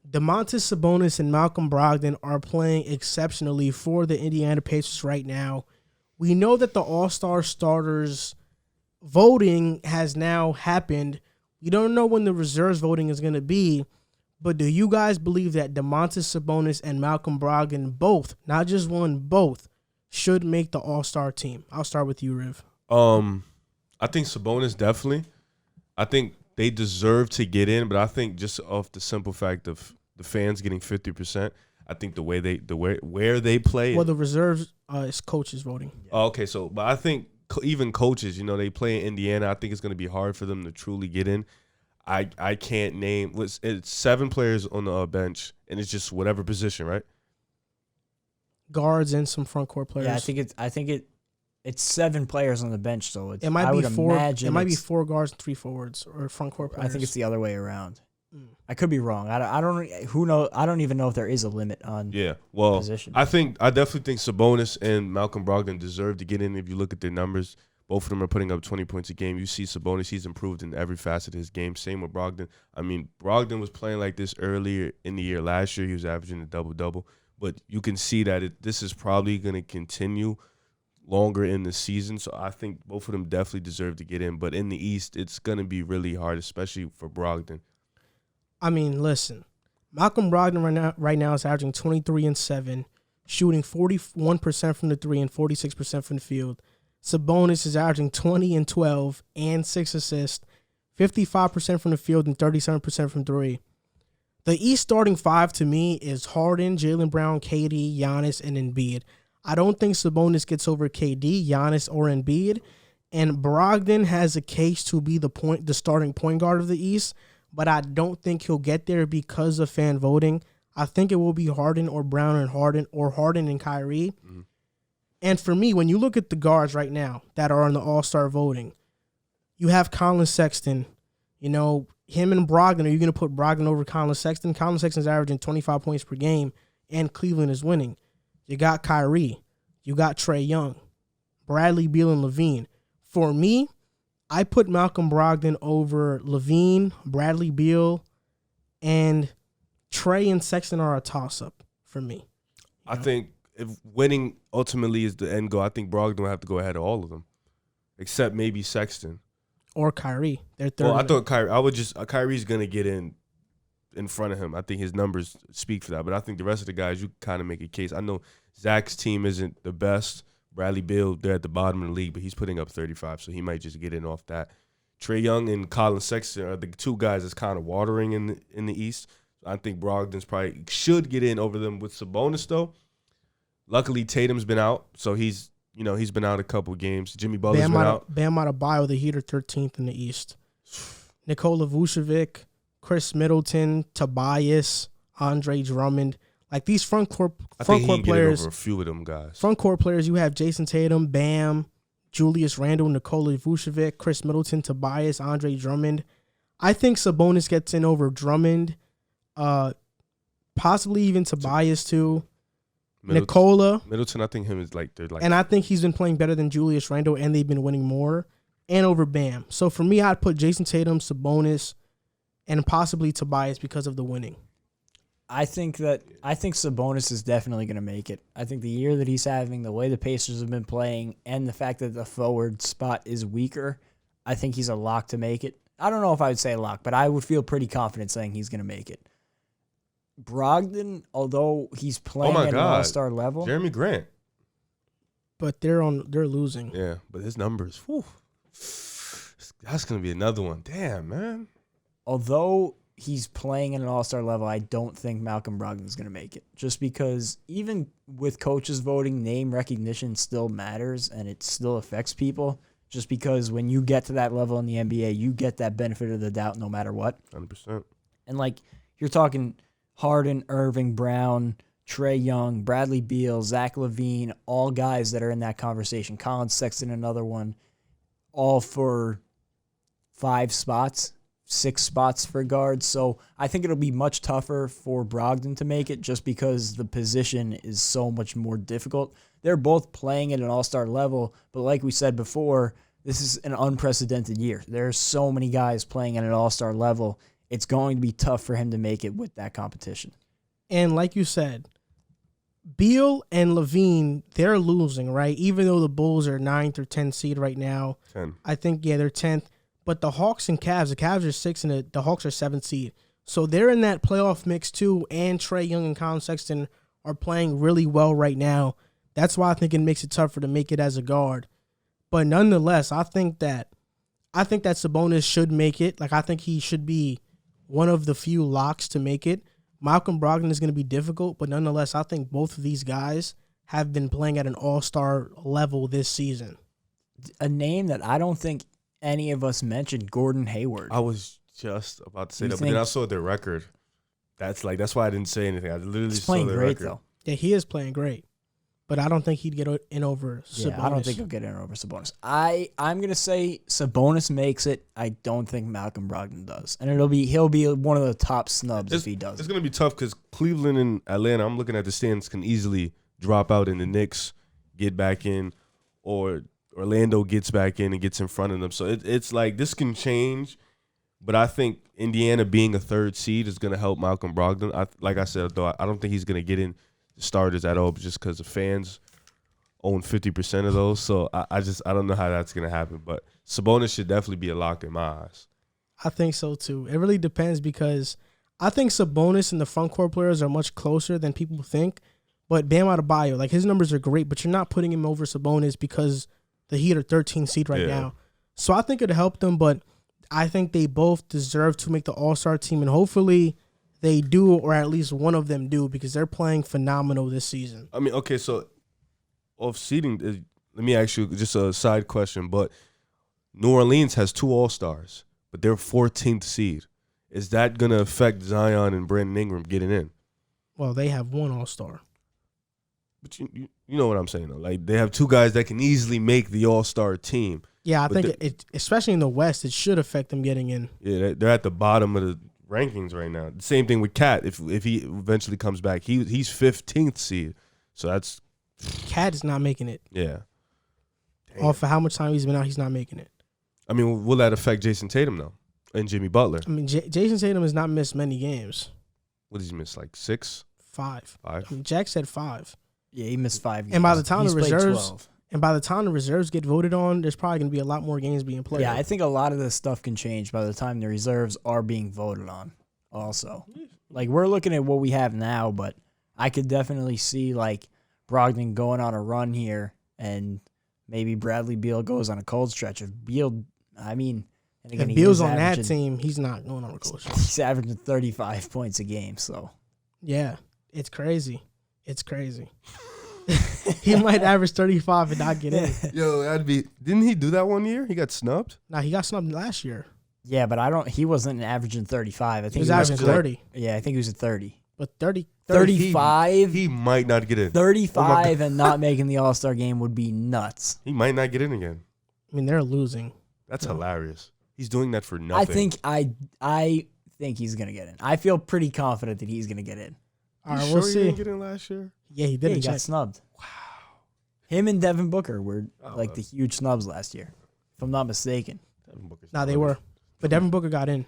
Domantas Sabonis and Malcolm Brogdon are playing exceptionally for the Indiana Pacers right now. We know that the All-Star starters voting has now happened. We don't know when the reserves voting is going to be, but do you guys believe that Domantas Sabonis and Malcolm Brogdon both, not just one, both, should make the All-Star team? I'll start with you, Riv. I think Sabonis definitely. I think they deserve to get in, but I think just off the simple fact of the fans getting 50%, I think where they play. Well, the reserves is coaches voting. Oh, okay, but I think even coaches, they play in Indiana. I think it's going to be hard for them to truly get in. I can't name. It's 7 players on the bench, and it's just whatever position, right? Guards and some front court players. Yeah, I think it's 7 players on the bench, so it might be 4. It might be 4 guards and 3 forwards or front court players. I think it's the other way around. I could be wrong. I don't. Who knows? I don't even know if there is a limit on. Position. I definitely think Sabonis and Malcolm Brogdon deserve to get in. If you look at their numbers, both of them are putting up 20 points a game. You see Sabonis; he's improved in every facet of his game. Same with Brogdon. I mean, Brogdon was playing like this earlier in the year. Last year, he was averaging a double-double. But you can see that this is probably going to continue longer in the season. So I think both of them definitely deserve to get in. But in the East, it's going to be really hard, especially for Brogdon. I mean, listen, Malcolm Brogdon right now is averaging 23-7, shooting 41% from the 3 and 46% from the field. Sabonis is averaging 20-12 and 6 assists, 55% from the field and 37% from 3. The East starting 5 to me is Harden, Jaylen Brown, KD, Giannis, and Embiid. I don't think Sabonis gets over KD, Giannis, or Embiid, and Brogdon has a case to be the starting point guard of the East, but I don't think he'll get there because of fan voting. I think it will be Harden or Brown and Harden or Harden and Kyrie. Mm-hmm. And for me, when you look at the guards right now that are in the All-Star voting, you have Colin Sexton. Him and Brogdon, are you going to put Brogdon over Colin Sexton? Colin Sexton's averaging 25 points per game, and Cleveland is winning. You got Kyrie. You got Trae Young, Bradley Beal, and LaVine. For me, I put Malcolm Brogdon over LaVine, Bradley Beal, and Trae and Sexton are a toss-up for me. I think if winning ultimately is the end goal, I think Brogdon will have to go ahead of all of them, except maybe Sexton. Or Kyrie. They're third. Well, I thought Kyrie's going to get in front of him. I think his numbers speak for that. But I think the rest of the guys, you kind of make a case. I know Zach's team isn't the best. Bradley Beal, they're at the bottom of the league, but he's putting up 35, so he might just get in off that. Trae Young and Colin Sexton are the 2 guys that's kind of watering in the East. I think Brogdon's probably should get in over them with Sabonis, though. Luckily, Tatum's been out, so he's been out a couple games. Jimmy Butler's been out. Bam Adebayo, the Heat are 13th in the East. Nikola Vucevic, Chris Middleton, Tobias, Andre Drummond. Like these front court players, over a few of them guys. Front court players, you have Jason Tatum, Bam, Julius Randle, Nikola Vucevic, Chris Middleton, Tobias, Andre Drummond. I think Sabonis gets in over Drummond, possibly even Tobias too. Middleton, I think him is they're and I think he's been playing better than Julius Randle, and they've been winning more, and over Bam. So for me, I'd put Jason Tatum, Sabonis, and possibly Tobias because of the winning. I think Sabonis is definitely going to make it. I think the year that he's having, the way the Pacers have been playing, and the fact that the forward spot is weaker, I think he's a lock to make it. I don't know if I would say a lock, but I would feel pretty confident saying he's going to make it. Brogdon, although he's playing at an all-star level. Jeremy Grant. But they're losing. Yeah, but his numbers, that's going to be another one. Damn, man. Although he's playing at an all-star level, I don't think Malcolm Brogdon is going to make it. Just because even with coaches voting, name recognition still matters and it still affects people. Just because when you get to that level in the NBA, you get that benefit of the doubt no matter what. 100%. And you're talking Harden, Irving, Brown, Trae Young, Bradley Beal, Zach LaVine, all guys that are in that conversation. Colin Sexton, another one, all for 5 spots. 6 spots for guards. So I think it'll be much tougher for Brogdon to make it just because the position is so much more difficult. They're both playing at an all-star level, but like we said before, this is an unprecedented year. There are so many guys playing at an all-star level, it's going to be tough for him to make it with that competition. And like you said, Beal and Levine, they're losing, right? Even though the Bulls are 9th or 10th seed right now. 10. I think, they're 10th. But the Hawks and Cavs, the Cavs are 6th and the Hawks are 7th seed. So they're in that playoff mix too, and Trae Young and Colin Sexton are playing really well right now. That's why I think it makes it tougher to make it as a guard. But nonetheless, I think that Sabonis should make it. Like, I think he should be one of the few locks to make it. Malcolm Brogdon is going to be difficult, but nonetheless, I think both of these guys have been playing at an all-star level this season. A name that I don't think any of us mentioned, Gordon Hayward. I was just about to say You that, but then think- I saw their record. That's why I didn't say anything. I literally He's saw playing their great, record. though. Yeah, he is playing great, but I don't think he'd get in over Sabonis. Yeah, I don't think he'll get in over Sabonis. I'm gonna say Sabonis makes it. I don't think Malcolm Brogdon does, and he'll be one of the top snubs if he does. It's going to be tough because Cleveland and Atlanta, I'm looking at the stands, can easily drop out and the Knicks get back in, or Orlando gets back in and gets in front of them. So it's like this can change, but I think Indiana being a 3rd seed is going to help Malcolm Brogdon. Like I said, though, I don't think he's going to get in starters at all just because the fans own 50% of those. So I don't know how that's going to happen. But Sabonis should definitely be a lock in my eyes. I think so too. It really depends because I think Sabonis and the front court players are much closer than people think. But Bam Adebayo, like his numbers are great, but you're not putting him over Sabonis because the Heat are 13th seed right now. So I think it'll help them, but I think they both deserve to make the All-Star team, and hopefully they do, or at least one of them do, because they're playing phenomenal this season. I mean, okay, so off seeding, let me ask you just a side question, but New Orleans has 2 All-Stars, but they're 14th seed. Is that going to affect Zion and Brandon Ingram getting in? Well, they have 1 All-Star. But you know what I'm saying, though. Like, they have 2 guys that can easily make the All-Star team. Yeah, I But think it, especially in the West, it should affect them getting in. Yeah, they're at the bottom of the rankings right now. The same thing with Cat. If he eventually comes back, he's 15th seed. So that's Cat is not making it. yeah. Off of how much time he's been out, he's not making it. I mean, will that affect Jason Tatum though, and Jimmy Butler? I mean, Jason Tatum has not missed many games. What did he miss? Like 6, 5. 5? I mean, Jack said 5. Yeah, he missed 5 games. And by the time He's the played reserves 12. and by the time the reserves get voted on, there's probably going to be a lot more games being played. Yeah, I think a lot of this stuff can change by the time the reserves are being voted on also. Like, we're looking at what we have now, but I could definitely see, like, Brogdon going on a run here, and maybe Bradley Beal goes on a cold stretch. If Beal, I mean, and again, if he Beal's is on that averaging- team, he's not going on a coach. He's averaging 35 points a game, so. Yeah, it's crazy. It's crazy. He might average 35 and not get in. Yo, that'd be. Didn't he do that one year? He got snubbed. Nah, he got snubbed last year. Yeah, but he wasn't averaging 35. I think He was was averaging like- 30. Yeah, I think he was at 30. But 30 35? He might not get in. 35 and not making the All-Star game would be nuts. He might not get in again. I mean, they're losing. That's hilarious. He's doing that for nothing. I think he's gonna get in. I feel pretty confident that he's gonna get in. All right, You we'll sure he see. didn't get in last year? Yeah, he Yeah, did. he Check. got snubbed. Wow. Him and Devin Booker were Oh, like the huge snubs last year, if I'm not mistaken, Devin Booker's Nah, they not were. But Devin Booker got in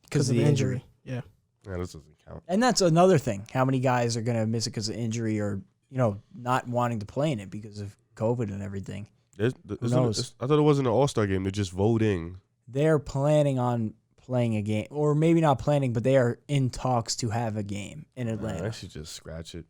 because of the injury. Yeah. Yeah, this doesn't count. And that's another thing. How many guys are gonna miss it because of injury or not wanting to play in it because of COVID and everything? Knows? I thought it wasn't an All-Star game. They're just voting. They're planning on playing a game, or maybe not planning, but they are in talks to have a game in Atlanta. I should just scratch it.